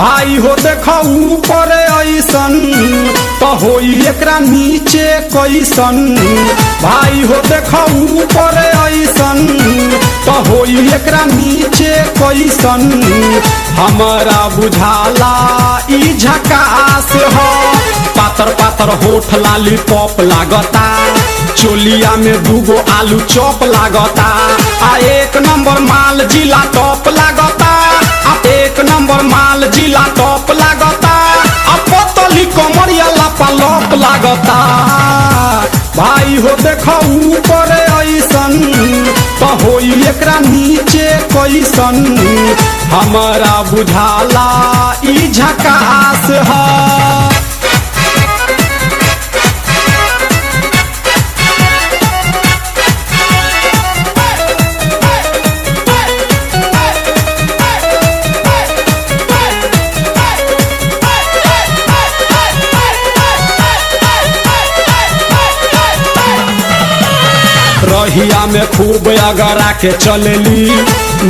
भाई हो देखो ऊपर ऐसन तो होई एकरा नीचे कैसन। भाई हो देखो ऊपर ऐसन तो होई एकरा नीचे कैसन। हमारा बुझाला ई झकास हो। पातर पातर होठ लाली पॉप लागता, चोलिया में दूगो आलू चॉप लागता। आ एक नंबर माल जिला टॉप लागता। आ एक नंबर माल जिला टॉप लागता। आ पतली कमरिया लापालॉप लागता। भाई हो देखो ऊपर ऐसन तो होई एकरा नीचे कैसन। हमारा बुझाला ई झकास है। रहिया में खूब अगरा के चलेली,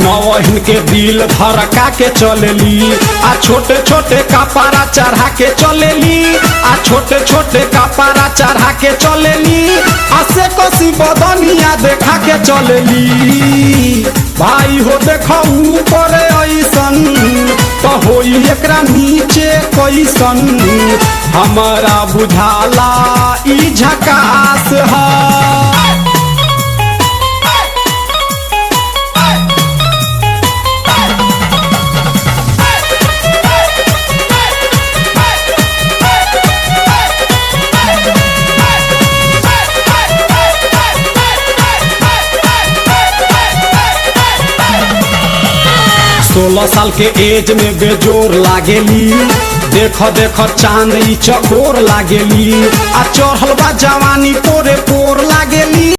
नवहिन के दिल धड़का के चलेली। आ छोटे छोटे कपड़ा चढ़ा के चलेली। आ छोटे छोटे कपड़ा चढ़ा के चलेली। आ से कसी बदनिया देखा के चलेली। भाई हो देखो ऊपर ऐसन तो होई एकरा नीचे कैसन। हमारा बुझाला ई झकास है। सोलह साल के एज में बेजोर लागेली। देखो देखो चांद ई चकोर लागेली। आ चढ़ल बा जवानी पोरे पोर लागेली।